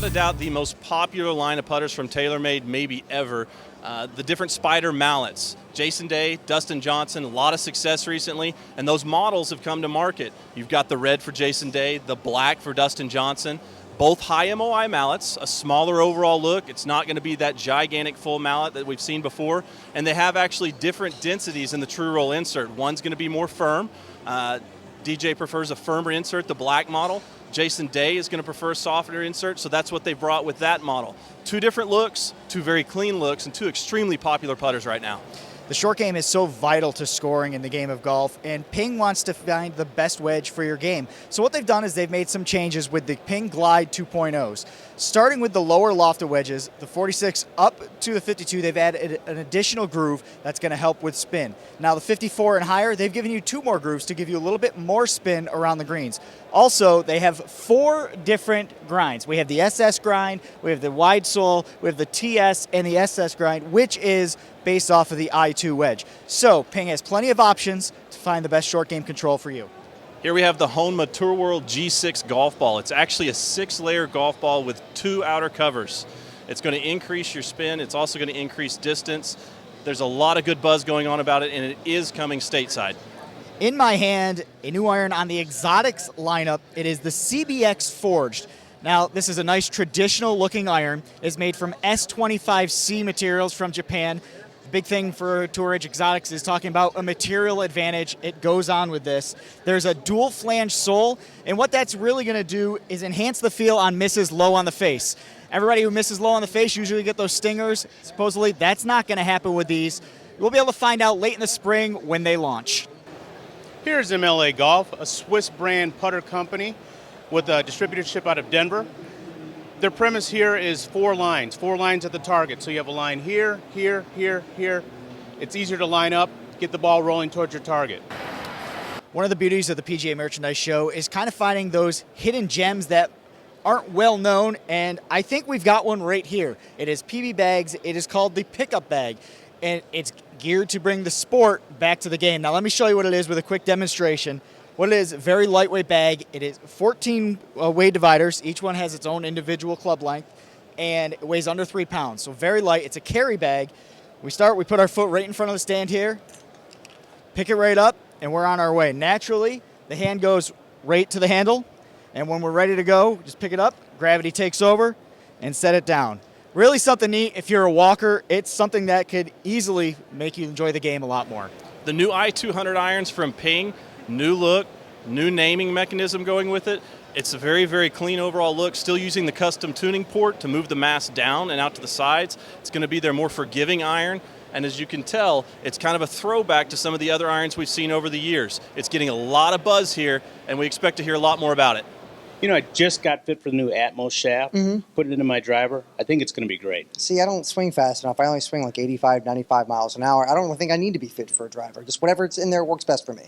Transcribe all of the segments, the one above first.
without a doubt the most popular line of putters from TaylorMade maybe ever. The different Spider mallets. Jason Day, Dustin Johnson, a lot of success recently, and those models have come to market. You've got the red for Jason Day, the black for Dustin Johnson. Both high MOI mallets, a smaller overall look. It's not going to be that gigantic full mallet that we've seen before. And they have actually different densities in the true roll insert. One's going to be more firm. DJ prefers a firmer insert, the black model. Jason Day is going to prefer a softer insert, so that's what they brought with that model. Two different looks, two very clean looks, and two extremely popular putters right now. The short game is so vital to scoring in the game of golf, and Ping wants to find the best wedge for your game. So what they've done is they've made some changes with the Ping Glide 2.0s. Starting with the lower lofted wedges, the 46 up to the 52, they've added an additional groove that's going to help with spin. Now the 54 and higher, they've given you two more grooves to give you a little bit more spin around the greens. Also, they have 4 different grinds. We have the SS grind, we have the wide sole, we have the TS and the SS grind, which is based off of the I2 wedge. So Ping has plenty of options to find the best short game control for you. Here we have the Honma Tour World G6 golf ball. It's actually a 6-layer golf ball with 2 outer covers. It's going to increase your spin. It's also going to increase distance. There's a lot of good buzz going on about it, and it is coming stateside. In my hand, a new iron on the Exotics lineup. It is the CBX Forged. Now, this is a nice traditional looking iron. It's made from S25C materials from Japan. The big thing for Tour Edge Exotics is talking about a material advantage. It goes on with this. There's a dual flange sole, and what that's really going to do is enhance the feel on misses low on the face. Everybody who misses low on the face usually get those stingers. Supposedly, that's not going to happen with these. We'll be able to find out late in the spring when they launch. Here's MLA Golf, a Swiss brand putter company with a distributorship out of Denver. Their premise here is 4 lines at the target. So you have a line here, here, here, here. It's easier to line up, get the ball rolling towards your target. One of the beauties of the PGA Merchandise Show is kind of finding those hidden gems that aren't well known, and I think we've got one right here. It is PB Bags. It is called the Pickup Bag, and it's geared to bring the sport back to the game. Now let me show you what it is with a quick demonstration. What it is, a very lightweight bag. It is 14 weight dividers. Each one has its own individual club length, and it weighs under 3 pounds, so very light. It's a carry bag. We put our foot right in front of the stand here, pick it right up, and we're on our way. Naturally, the hand goes right to the handle, and when we're ready to go, just pick it up, gravity takes over, and set it down. Really something neat. If you're a walker, it's something that could easily make you enjoy the game a lot more. The new i200 irons from Ping, new look, new naming mechanism going with it. It's a very, very clean overall look, still using the custom tuning port to move the mass down and out to the sides. It's going to be their more forgiving iron, and as you can tell, it's kind of a throwback to some of the other irons we've seen over the years. It's getting a lot of buzz here, and we expect to hear a lot more about it. You know, I just got fit for the new Atmos shaft, put it into my driver. I think it's going to be great. See, I don't swing fast enough. I only swing like 85, 95 miles an hour. I don't think I need to be fit for a driver. Just whatever's in there works best for me.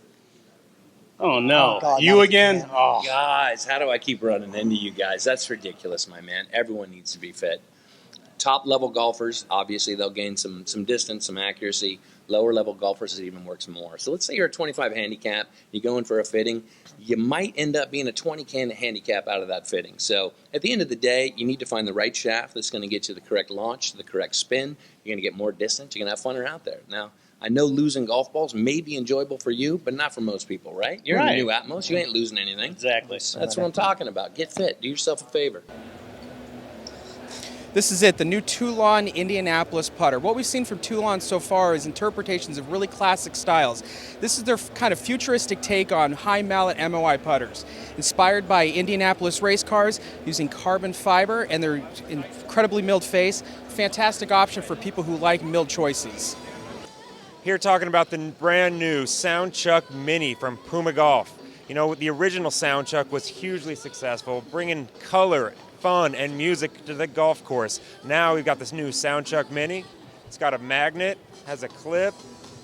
Oh, no. Oh, God, you again? Oh. Guys, how do I keep running into you guys? That's ridiculous, my man. Everyone needs to be fit. Top-level golfers, obviously, they'll gain some distance, some accuracy. Lower-level golfers, it even works more. So let's say you're a 25 handicap, you go in for a fitting, you might end up being a 20 handicap out of that fitting. So at the end of the day, you need to find the right shaft that's going to get you the correct launch, the correct spin. You're going to get more distance. You're going to have fun out there. Now, I know losing golf balls may be enjoyable for you, but not for most people, right? You're in the new Atmos. You ain't losing anything. Exactly. That's what I'm talking about. Get fit. Do yourself a favor. This is it, the new Toulon Indianapolis putter. What we've seen from Toulon so far is interpretations of really classic styles. This is their kind of futuristic take on high mallet MOI putters. Inspired by Indianapolis race cars, using carbon fiber and their incredibly milled face. Fantastic option for people who like milled choices. Here talking about the brand new Soundchuck Mini from Puma Golf. You know, the original Soundchuck was hugely successful, bringing color, fun, and music to the golf course. Now we've got this new Soundchuck Mini. It's got a magnet, has a clip,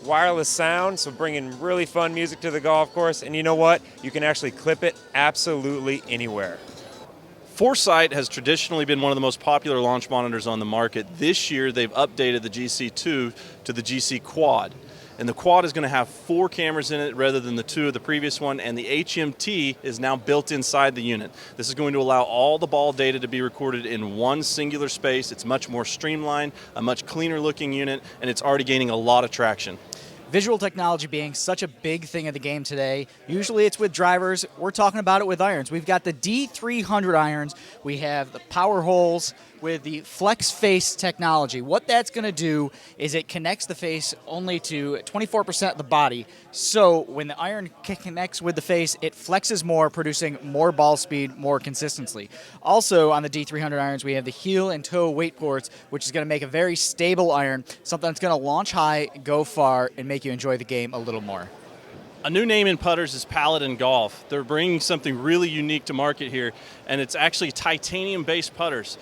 wireless sound, so bringing really fun music to the golf course. And you know what? You can actually clip it absolutely anywhere. Foresight has traditionally been one of the most popular launch monitors on the market. This year, they've updated the GC2 to the GCQuad. And the Quad is going to have 4 cameras in it rather than the 2 of the previous one, and the HMT is now built inside the unit. This is going to allow all the ball data to be recorded in one singular space. It's much more streamlined, a much cleaner looking unit, and it's already gaining a lot of traction. Visual technology being such a big thing of the game today, usually it's with drivers. We're talking about it with irons. We've got the D300 irons. We have the power holes with the flex face technology. What that's going to do is it connects the face only to 24% of the body. So when the iron connects with the face, it flexes more, producing more ball speed more consistently. Also on the D300 irons, we have the heel and toe weight ports, which is going to make a very stable iron, something that's going to launch high, go far, and make you enjoy the game a little more. A new name in putters is Palladium Golf. They're bringing something really unique to market here, and it's actually titanium-based putters.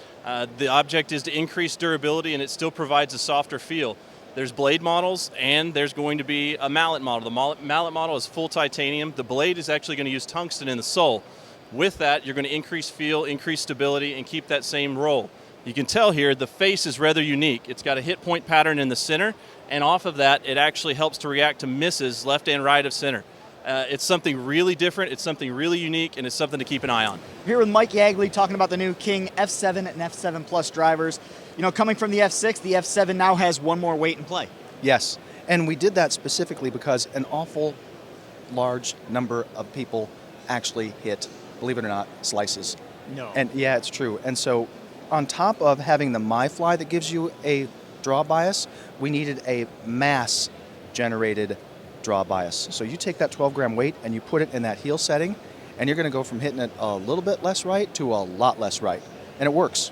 The object is to increase durability, and it still provides a softer feel. There's blade models, and there's going to be a mallet model. The mallet model is full titanium. The blade is actually going to use tungsten in the sole. With that, you're going to increase feel, increase stability, and keep that same roll. You can tell here the face is rather unique. It's got a hit point pattern in the center, and off of that, it actually helps to react to misses left and right of center. It's something really different, it's something really unique, and it's something to keep an eye on. Here with Mike Yagley talking about the new King F7 and F7 Plus drivers. You know, coming from the F6, the F7 now has one more weight in play. Yes, and we did that specifically because an awful large number of people actually hit, believe it or not, slices. No. And yeah, it's true. And so on top of having the MyFly that gives you a draw bias, we needed a mass generated draw bias. So you take that 12-gram weight and you put it in that heel setting, and you're going to go from hitting it a little bit less right to a lot less right. And it works.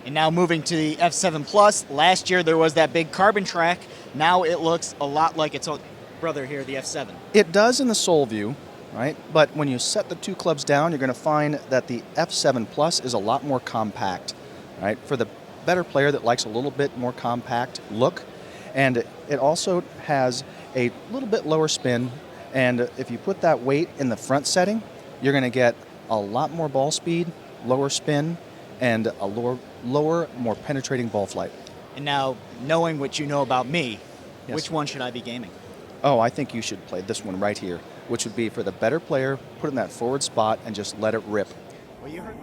And now moving to the F7 Plus, last year there was that big carbon track. Now it looks a lot like its own brother here, the F7. It does in the sole view, right? But when you set the 2 clubs down, you're going to find that the F7 Plus is a lot more compact, right? For the better player that likes a little bit more compact look. And it also has a little bit lower spin, and if you put that weight in the front setting, you're going to get a lot more ball speed, lower spin, and a lower, more penetrating ball flight. And now, knowing what you know about me, Yes. which one should I be gaming? Oh, I think you should play this one right here, which would be for the better player, put it in that forward spot and just let it rip. Well, you heard.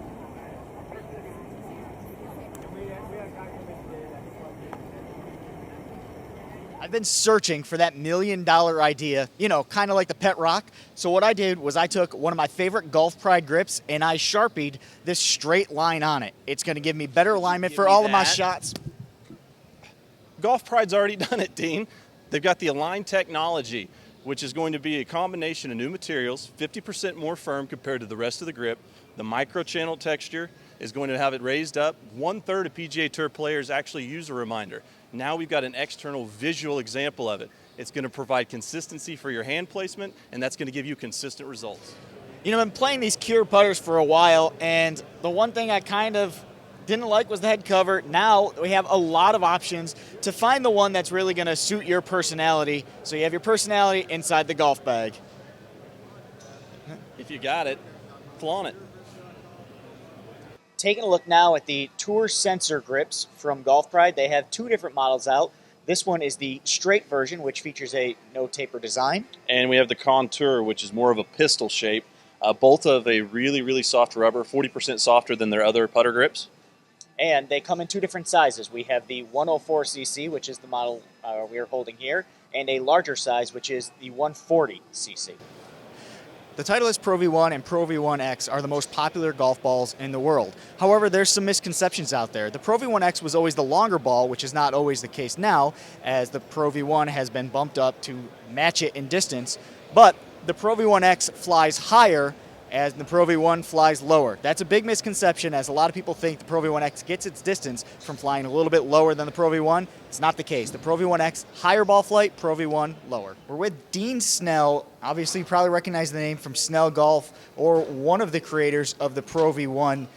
I've been searching for that $1 million idea, you know, kind of like the pet rock. So what I did was I took one of my favorite Golf Pride grips and I Sharpied this straight line on it. It's going to give me better alignment for all of my shots. Golf Pride's already done it, Dean. They've got the Align technology, which is going to be a combination of new materials, 50% more firm compared to the rest of the grip. The micro-channel texture is going to have it raised up. 1/3 of PGA Tour players actually use a reminder. Now we've got an external visual example of it. It's going to provide consistency for your hand placement, and that's going to give you consistent results. You know, I've been playing these Cure putters for a while, and the one thing I kind of didn't like was the head cover. Now we have a lot of options to find the one that's really going to suit your personality. So you have your personality inside the golf bag. If you got it, flaunt it. Taking a look now at the Tour Sensor grips from Golf Pride. They have 2 different models out. This one is the straight version, which features a no taper design. And we have the Contour, which is more of a pistol shape. Both of a really, really soft rubber, 40% softer than their other putter grips. And they come in 2 different sizes. We have the 104cc, which is the model we are holding here, and a larger size, which is the 140cc. The Titleist Pro V1 and Pro V1x are the most popular golf balls in the world. However, there's some misconceptions out there. The Pro V1x was always the longer ball, which is not always the case now, as the Pro V1 has been bumped up to match it in distance. But the Pro V1x flies higher as the Pro V1 flies lower. That's a big misconception, as a lot of people think the Pro V1x gets its distance from flying a little bit lower than the Pro V1. It's not the case. The Pro V1x, higher ball flight, Pro V1, lower. We're with Dean Snell. Obviously, you probably recognize the name from Snell Golf, or one of the creators of the Pro V1.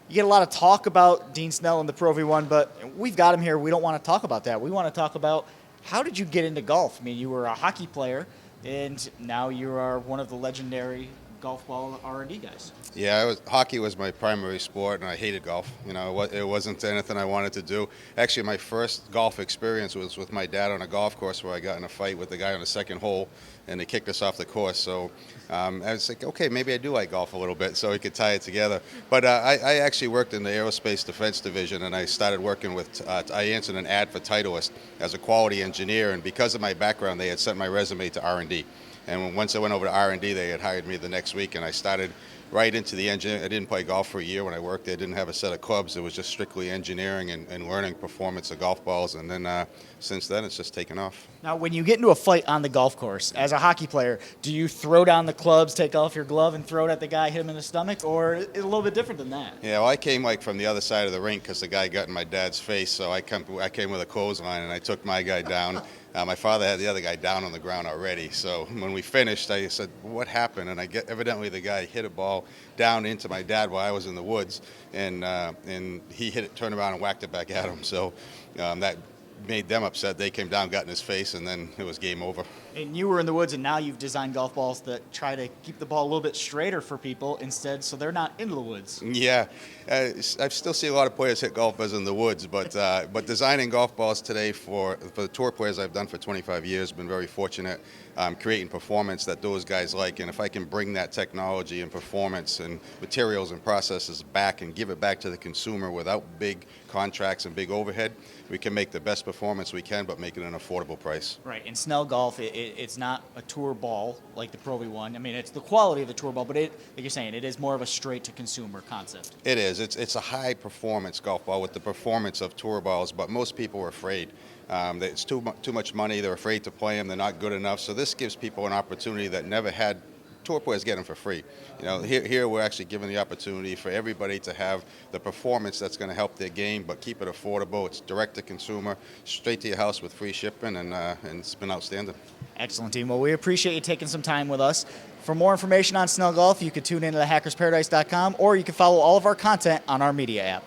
You get a lot of talk about Dean Snell and the Pro V1, but we've got him here. We don't want to talk about that. We want to talk about, how did you get into golf? I mean, you were a hockey player, and now you are one of the legendary golf ball R&D guys. Yeah, hockey was my primary sport, and I hated golf. You know, it wasn't anything I wanted to do. Actually, my first golf experience was with my dad on a golf course where I got in a fight with the guy on the second hole, and they kicked us off the course. So I was like, okay, maybe I do like golf a little bit, so we could tie it together. But I actually worked in the aerospace defense division, and I started working with, I answered an ad for Titleist as a quality engineer, and because of my background, they had sent my resume to R&D. And once I went over to R&D, they had hired me the next week, and I started right into the engineering. I didn't play golf for a year when I worked there. I didn't have a set of clubs. It was just strictly engineering and learning performance of golf balls. And then since then, it's just taken off. Now, when you get into a fight on the golf course, as a hockey player, do you throw down the clubs, take off your glove, and throw it at the guy, hit him in the stomach, or is it a little bit different than that? Yeah, well, I came like from the other side of the rink because the guy got in my dad's face. So I came with a clothesline, and I took my guy down. My father had the other guy down on the ground already. So when we finished, I said, what happened? And evidently the guy hit a ball down into my dad while I was in the woods, and he hit it, turned around and whacked it back at him. So that made them upset. They came down, got in his face, and then it was game over. And you were in the woods, and now you've designed golf balls that try to keep the ball a little bit straighter for people instead, so they're not into the woods. Yeah, I still see a lot of players hit golf balls in the woods, but designing golf balls today for the tour players I've done for 25 years, been very fortunate, creating performance that those guys like. And if I can bring that technology and performance and materials and processes back and give it back to the consumer without big contracts and big overhead, we can make the best performance we can, but make it an affordable price. Right. In Snell golf, it's not a tour ball like the Pro V1. I mean, it's the quality of the tour ball, but like you're saying, it is more of a straight-to-consumer concept. It is. It's a high-performance golf ball with the performance of tour balls, but most people are afraid. It's too much money. They're afraid to play them. They're not good enough. So this gives people an opportunity that never had. Tour players get them for free. You know, here we're actually giving the opportunity for everybody to have the performance that's going to help their game, but keep it affordable. It's direct to consumer, straight to your house with free shipping, and it's been outstanding. Excellent, team. Well, we appreciate you taking some time with us. For more information on Snell Golf, you can tune in to thehackersparadise.com, or you can follow all of our content on our media app.